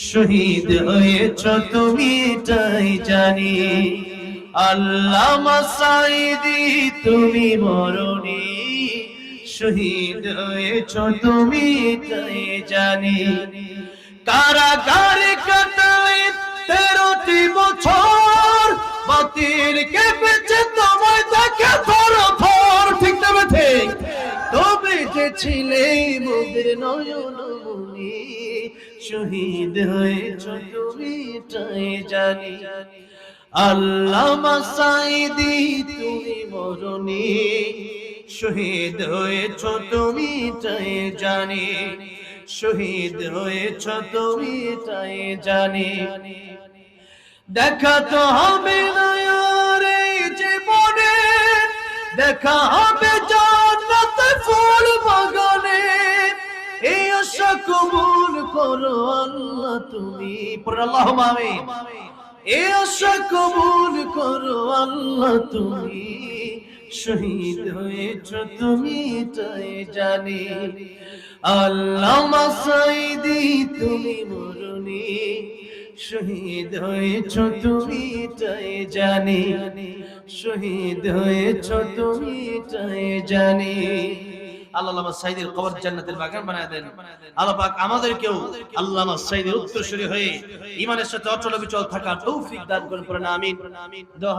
শহীদ হয়েছ তুমি তাই জানি। আল্লামা সাঈদী তুমি মরণি, শহীদ হয়েছ তুমি তাই জানি। কারাগারে কাটায় 13টি বছর, বাতিল কেঁপেছে তোমায় দেখে থরথর। ঠিক না ঠিক? তবে যে ছিলে মোদের নয়ন মনি, শহীদ হয়েছ তুমি তাই জানি। আল্লামা সাঈদী তুমি মরণি, শহীদ হয়েছ তুমি তাই জানি। শহীদ হয়েছ তুমি তাই জানি। দেখা তো হবে না আর এই জীবনে, দেখা হবে জান্নাতে ফুল বাগানে। এই আশা কবুল করো আল্লাহ তুমি, পড়ো আল্লাহুম্মা আমিন। এই আশা কবুল করো আল্লাহ তুমি, শহীদ হয়েছ তুমি তাই জানি। আল্লামা সাঈদী তুমি মরণি, শহীদ হয়েছ তুমি তাই জানি। শহীদ হয়েছ তুমি তাই জানি। আল্লামা সাঈদীর কবর জান্নাতের বাগান বানায় দেন। আল্লাহ পাক আমাদেরকেও আল্লামা সাঈদীর উত্তরসূরি হয়ে ঈমানের সাথে অটল অবিচল থাকার তৌফিক দান করুন। আমিন। দোয়া